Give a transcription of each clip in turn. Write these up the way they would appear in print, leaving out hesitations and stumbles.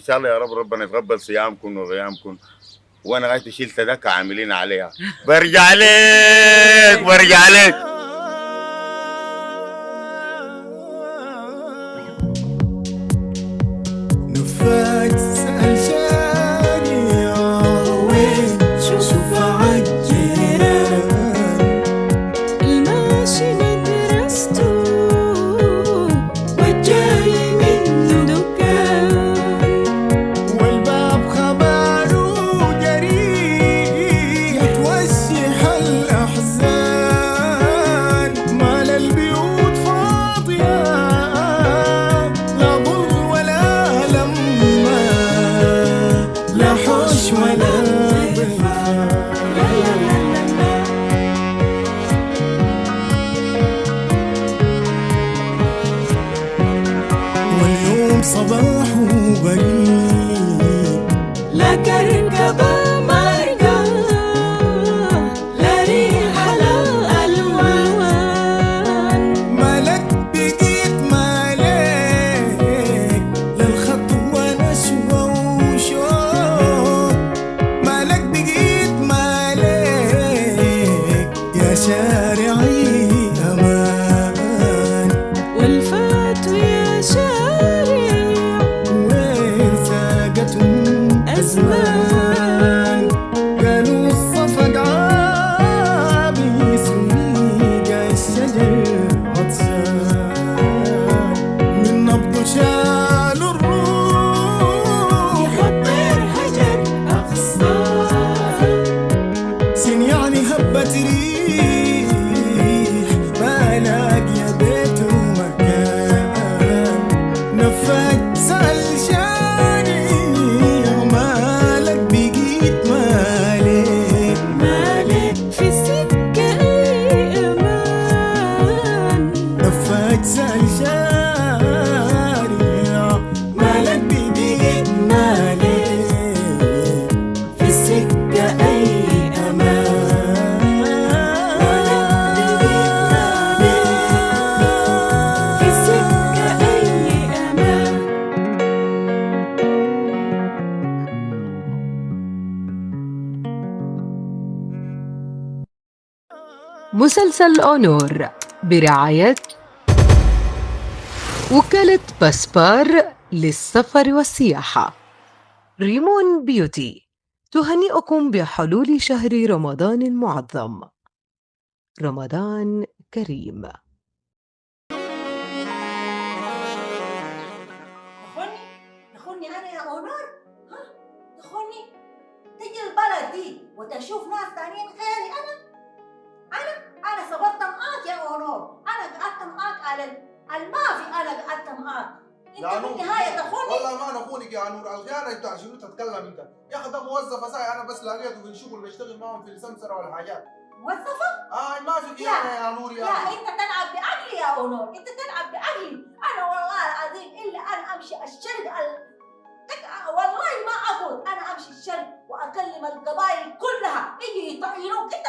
شاء الله يا رب ربنا يتقبل صيامكم وغيامكم. وانا غايت شلت ده عاملين عليها. برجع لك برجع لك. نفات سأل شاني وين شوف عالجيران الماشي مدرسته والجاي من دكان والباب خبره جريح يتوسح الأحزان مال البيوت فاضية لا ضر ولا لما لا حوش ولا ضفان واليوم صباحه بريء لا كركب مرقة لا ريح لا ألوان مالك بقيت مالك للخطوة نشوة وشوق مالك بقيت مالك يا شارعي أمان والفات يا شارع وين ساقتهم أزمان قالوا الصفق عابس وميقى الشجر عطشان من نبض شالوا الروح يحطر حجر أغصان سن يعني هبت ريح ما لاقي بيت ومكان نفاك سأل شاني مالك بقيت مالك في السكة أي أمان نفاك سأل شاني مالك بقيت في السكة أي أمان في السكة أي أمان. مسلسل أونور برعاية وكالة باسبار للسفر والسياحة. ريمون بيوتي تهنئكم بحلول شهر رمضان المعظم. رمضان كريم. تخوني أنا يا أونور؟ ها؟ تخوني؟ تجي البلد دي وتشوف ناس تانيين غيري أنا صبرت معاك يا أونور، أنا قعدت معاك على المافي، أنا قعدت معاك. أنت في النهاية تخوني؟ والله ما نخونك يا نور. الخيانة انت شنو تتكلم انت؟ يا اخي ده موظف اساي، انا بس لقيته في شغل بشتغل معهم في السمسرة والحاجات. موظفة؟ ما في خيانة يا نور يا لا أنت تلعب بعقلي يا أونور، أنت تلعب بعقلي. أنا والله العظيم إلا أنا أمشي الشرق والله ما أقول أنا أمشي الشرق وأكلم القبائل كلها يجي يطينوك. أنت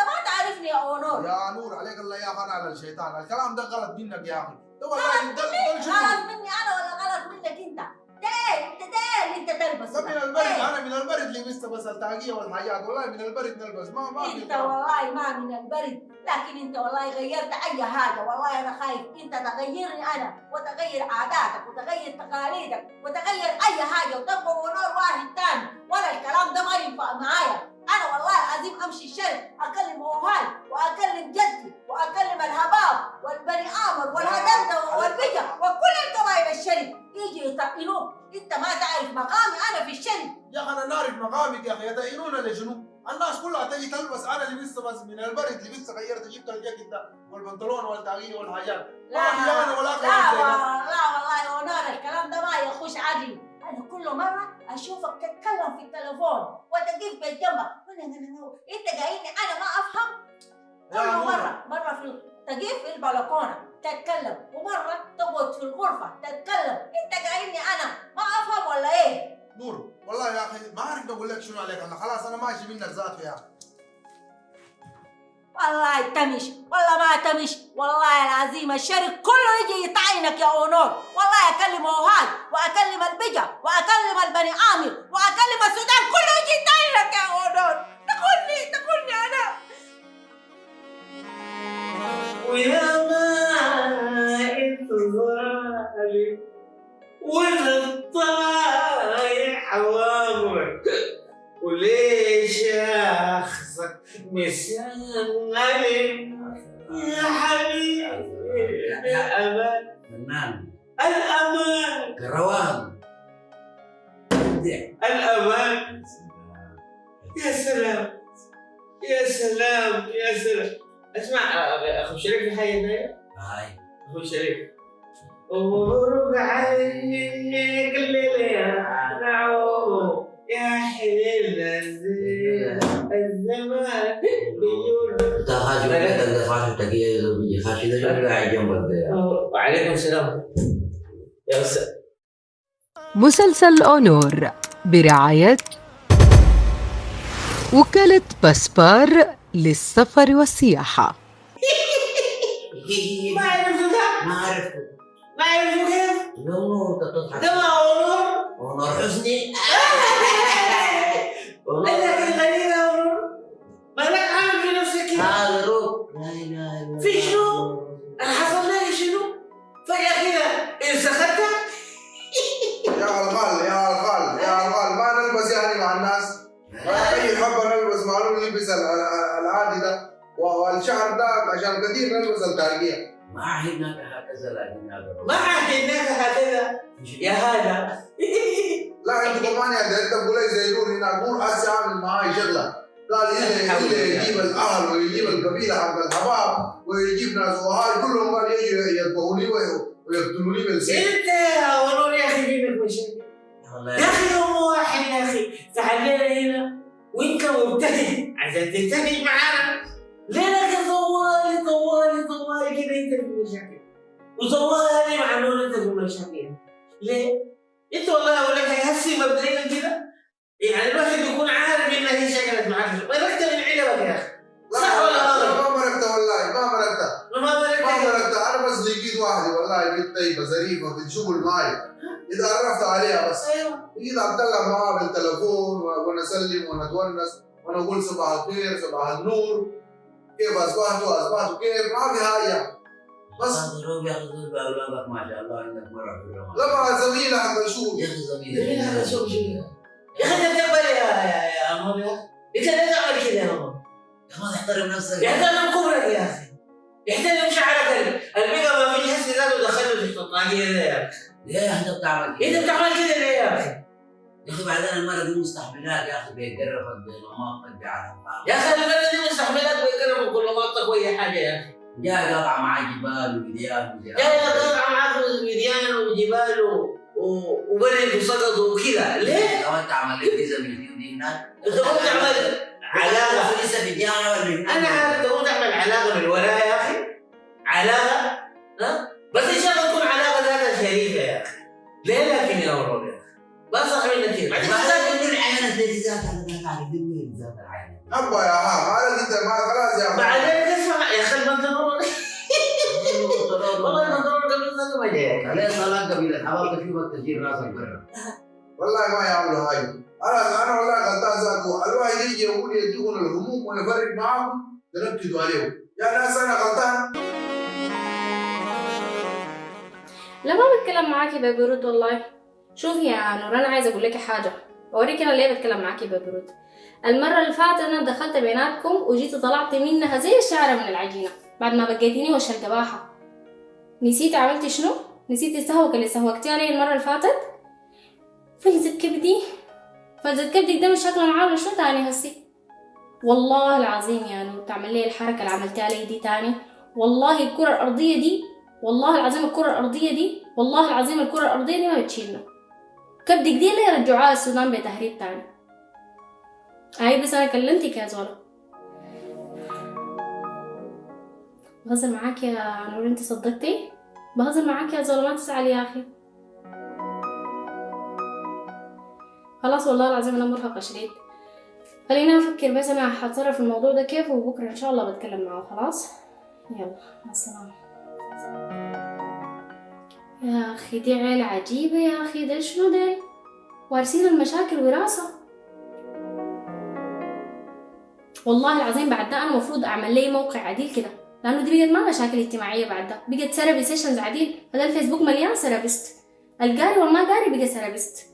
ما تعرفني يا أونور. يا نور عليك الله يا اخي، انا على الشيطان. الكلام ده غلط منك يا اخي. ده والله غلط مني أنا ولا غلط منك أنت؟ ده اللي أنت تلبس ده من البرد. انا من البرد لبست بس التاقية والحاجات. والله من البرد نلبس ما في أنت والله ما من البرد، لكن أنت والله غيرت أي حاجة. والله أنا خايف أنت تغيرني أنا وتغير عاداتك وتغير تقاليدك وتغير أي حاجة وتبقى أونور واحد تاني. ولا الكلام ده ما ينفع معايا. أنا والله العظيم أمشي الشرق أكلم أوهال وأكلم جدي وأكلم الهباب والبني آمر والهدندة والبجة وكل القبائل الشرق يجي يطئنوك. أنت ما تعرف مقامي أنا في الشرق. يا اخي انا نعرف مقامك يا اخي. يتعينونا لشنو؟ الناس كلها تجي تلبس. انا لبست بس من البرد لبست غيرت جبت الجاكيت ده والبنطلون والتاقية والحاجات. لا ما خيانة ولا لا كلام زي ده. لا والله يا أونور الكلام ده ما يخش عقلي. أنا كل مرة أشوفك تتكلم في التليفون وتقف بجنبك أنت جايني أنا ما أفهم. كل مرة في تقف في البلكونة تتكلم ومرة تقعد في الغرفة تتكلم. أنت جايني أنا ما أفهم ولا إيه؟ نور والله يا اخي ما اعرف اقول لك شنو عليك. انا خلاص انا ماشي منك ذاته يا اخي. والله تمش والله ما تمش. والله العظيم الشرق كله يجي يطعينك يا أونور. والله أكلم أوهاد وأكلم البجة الطايح عوامرك وليش اخذك مسلم يا حبيبي يا امان فنان الامان كروان الامان يا سلام يا سلام يا سلام اسمع اخو شريف في حاجه ثانيه هاي اخو شريف مبروك عليك الليله يا نعوم يا حليل الزمان بيقول تخاشوا كده تخاشوا تقيه زوجي خاشي ده شو قاعد جنبك ده وعليكم السلام يا استاذ مسلسل أونور برعاية وكالة باسبار للسفر والسياحة. ما عرفته ما عرفته ما عرفته كيف؟ لو انت تضحك ده ما أونور ونور حسني لكن غريبة يا أونور ما لك عامل في نفسك كده هذا روح لا اله الا الله في شنو؟ أنا حصل لي شنو؟ فجأة كده انسخدت يا الغال يا الغال يا الغال ما نلبس يعني مع الناس. اي حبه نلبس معلوم نلبس العادي ده والشهر ده عشان كثير نلبس التاريخيه. ما عهدناك هكذا لكن هذا ما عهدناك هكذا يا هذا لا انت كمان يا انت تقول لي زيدون هنا قول هسه اعمل معاي شغله قال اللي يجيب الاهل ويجيب القبيله حق الحباب ويجيب ناس وهاي كلهم قال يجوا يذبحوني ويقتلوني بالسيف. انت يا أونور يا اخي فينك مشاكل يا اخي يوم واحد يا اخي تعالينا هنا وانت مبتهج عشان تنتهي معانا ليه لك طوالي طوالي طوالي كده انت في مشاكل وطوالي مع نور انت في مشاكل ليه؟ انت والله اقول لك هسي مبدئيا كده يعني الواحد يكون عارف ان هي شكلت معاك مرقت من علبك يا اخي صح ولا غلط؟ ما مرقت والله ما مرقت ما مرقت انا بس لقيت واحده والله بنت طيبه ظريفه بتشغل معي اذا عرفت عليها بس ايوه بقيت اتكلم معاها بالتليفون ونسلم ونتونس ونقول صباح الخير صباح النور كيف اصبحتوا كيف ما في حاجه بس هذا روح يا اخي زول باولادك ما شاء الله عندك مره في الرمضان لما زميله حق الشغل يا اخي زميلك زميلك هذا شو يا اخي انت تقبل يا عمر انت لا تعمل كده يا عمر يا اخي تحترم نفسك يحترم كبرك يا اخي يحترم شعرك البقى ما في حس ذاته دخله في الطاقيه ده يا اخي ليه يا اخي بتعمل كده؟ انت بتعمل كده ليه يا اخي؟ يا اخي بعدين المره دي مستحملات يا اخي بيقرفك بينماطك بيعرف يا اخي البلد دي مستحملات بيقربوا كل منطق واي حاجه يا اخي جاي قاطع معاه جبال وديان جاي قطع معاك مديان وجبال وبرد وسقط وكذا ليه؟ لو انت عملت لي زميلي ودي هناك انت قمت تعمل علاقه لسه في الجامعه ولا هناك؟ انا عارف انت قمت تعمل علاقه من ورايا يا اخي علاقه ها بس ان شاء الله تكون علاقه ذاتها شريفه يا اخي ليه لكن يا ولد يا اخي ما صح منك كده بعدين ما تقول لي العينه دي ذاتها انا تعرف دي ذات العينه ابا يا عارف انت ما خلاص يا بعدين تسمع يا اخي البنطلون والله البنطلون قبل ذاته ما جاي عليه صلاه قبيله الحباب تشوفك تجيب راسك برا والله ما يعملوا حاجه انا والله غلطان ذاته الواحد يجي يقول يديكم الهموم ويفرق معاكم تنكدوا عليهم يا ناس انا غلطان. لا ما بتكلم معاكي ببرود والله. شوفي يا نور انا عايزه اقول لك حاجه اوريك انا ليه بتكلم معاكي ببرود. المره اللي فاتت انا دخلت بيناتكم وجيت طلعت منها زي الشعره من العجينه بعد ما بقيتيني وش القباحه. نسيتي عملتي شنو؟ نسيتي السهوكه اللي سهوكتي علي المره اللي فاتت؟ فلذة كبدي فلذة كبدك ده مش شكله معاه شنو تاني هسي؟ والله العظيم يا نور تعمل لي الحركه اللي عملتيها لي دي تاني والله الكره الارضيه دي والله العظيم الكره الارضيه دي والله العظيم الكره الارضيه دي ما بتشيلنا. كبدك دي اللي رجعوها السودان بتهريب تاني. هاي بس انا كلمتك يا زولا. بهزر معاك يا نور انت صدقتي؟ بهزر معاك يا زولا ما تزعلي يا اخي. خلاص والله العظيم انا مرهقه شديد. خلينا افكر بس انا هتصرف في الموضوع ده كيف وبكره ان شاء الله بتكلم معه. خلاص يلا مع السلامه. يا اخي دي عيله عجيبه يا اخي ده شنو ده وارثين المشاكل وراثه. والله العظيم بعد ده انا المفروض اعمل لي موقع عديل كده لانه دي بقت ما مشاكل اجتماعيه بعد ده بقت سيرابي سيشنز عديل. فده الفيسبوك مليان سيرابيست القاري والما قاري بقى سرابيست.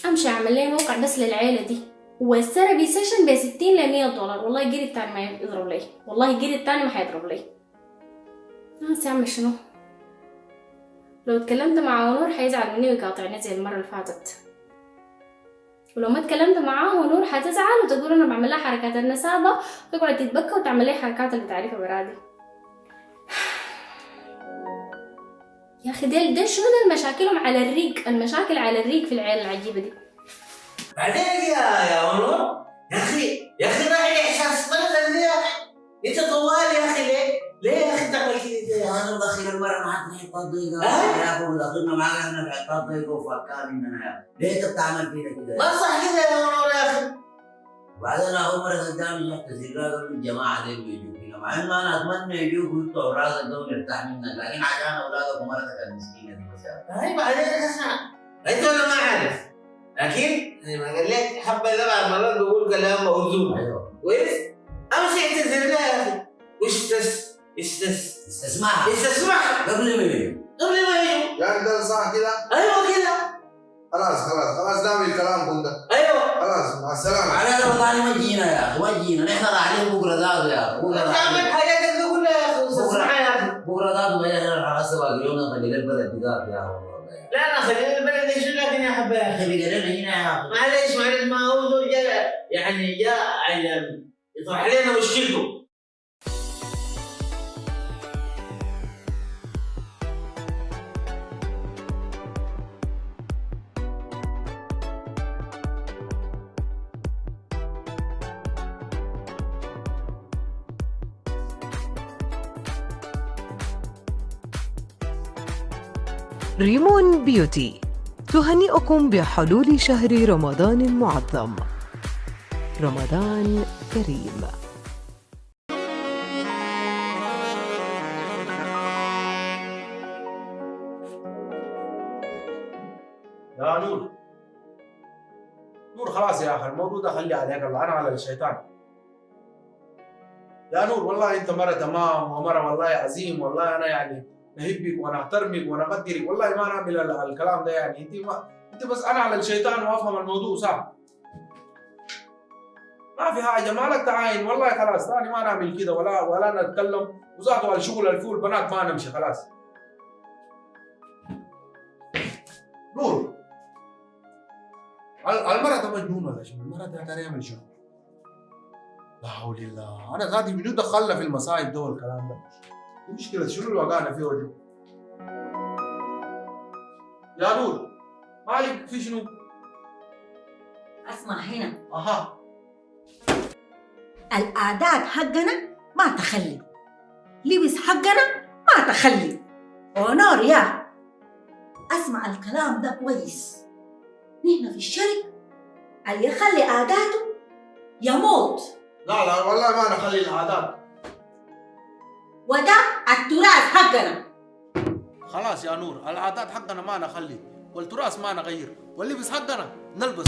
امشي اعمل لي موقع بس للعيله دي، والسربي سيشن ب 60 ل 100 دولار. والله الجري التاني ما يضرب لي، والله الجري التاني ما حيضرب لي. ناس يعمل شنو؟ لو اتكلمت مع ونور حيزعل مني ويقاطعني زي المره اللي فاتت، ولو ما اتكلمت معاه ونور حتزعل وتقول انا بعمل لها حركات النسابه، وتقعد تتبكى وتعمل لي حركات اللي بتعرفها برادي. يا اخي ديل شنو ده المشاكلهم على الريق، المشاكل على الريق في العيال العجيبه دي. بعدين يا ونور يا اخي راعي احساس بلد يا اخي، انت طوال يا اخي ليه يا اخي تعمل كده؟ انا دخيل المره معك في حطات ضيقه يا اخو، دخلنا معاك احنا في حطات ضيقه وفكان مننا يا اخي، ليه انت بتعمل فينا كده؟ ما صح كده يا ونور يا اخي. وبعدين اول مره قدامي رحت زيارة قبل الجماعه دي بيجوا فينا، مع انه انا اتمنى يجوك وانتوا راسك دول يرتاح منك، لكن عشان اولادك ومرتك المسكينه دي بس يا اخي. طيب بعدين اسمع، انت ولا ما عارف، لكن زي ما قال لك حبه لبع مرات بقول كلام موزون. ايوه كويس؟ امشي اعتذر لها يا اخي، استسمعها قبل ما يجوا. يعني ده صح كده؟ ايوه كده. خلاص نعمل كلامكم ده. ايوه خلاص مع السلامه. على رمضان ما جينا يا اخي، ما جينا، نحن رايحين بكره ذاته يا اخي، بكره تعمل حاجاتك دي كلها يا اخي، استسمعها يا اخي. بكره ذاته ما نحن راح نسوي اليوم نخلي البلد بذات يا اخي. لا خلينا البلد ايش لكن يا حبايبي يا اخي بقى لنا هنا يا اخي. معلش ما هو دول جاء يعني يطرح علينا مشكلته. ريمون بيوتي تهنئكم بحلول شهر رمضان المعظم. رمضان كريم. يا نور خلاص يا اخي، الموضوع ده خلي عليك الله، انا على الشيطان. يا نور والله انت مره تمام ومره والله عظيم، والله انا يعني نحبك وانا احترمك وانا اقدرك، والله ما نعمل الكلام ده يعني، انت بس انا على الشيطان وافهم الموضوع صح. ما في حاجه مالك تعاين، والله خلاص ثاني ما نعمل كده ولا نتكلم، وذاته على الشغل الفول بنات ما نمشي خلاص. نور المرأة مجنونة ولا شنو؟ المرأة ده تعمل شنو؟ لا حول الله، انا ذاتي منو دخلنا في المصايب ده والكلام ده؟ مشكلة شنو اللي وقعنا فيه وجه؟ يا نور مالك في شنو؟ اسمع هنا، اها العادات حقنا ما تخلي، لبس حقنا ما تخلي. ونور يا اسمع الكلام ده كويس، نحن في الشرق اللي يخلي عاداته يموت. لا والله ما نخلي العادات، وده التراث حقنا. خلاص يا نور العادات حقنا ما نخلي، والتراث ما نغير، واللبس حقنا نلبس.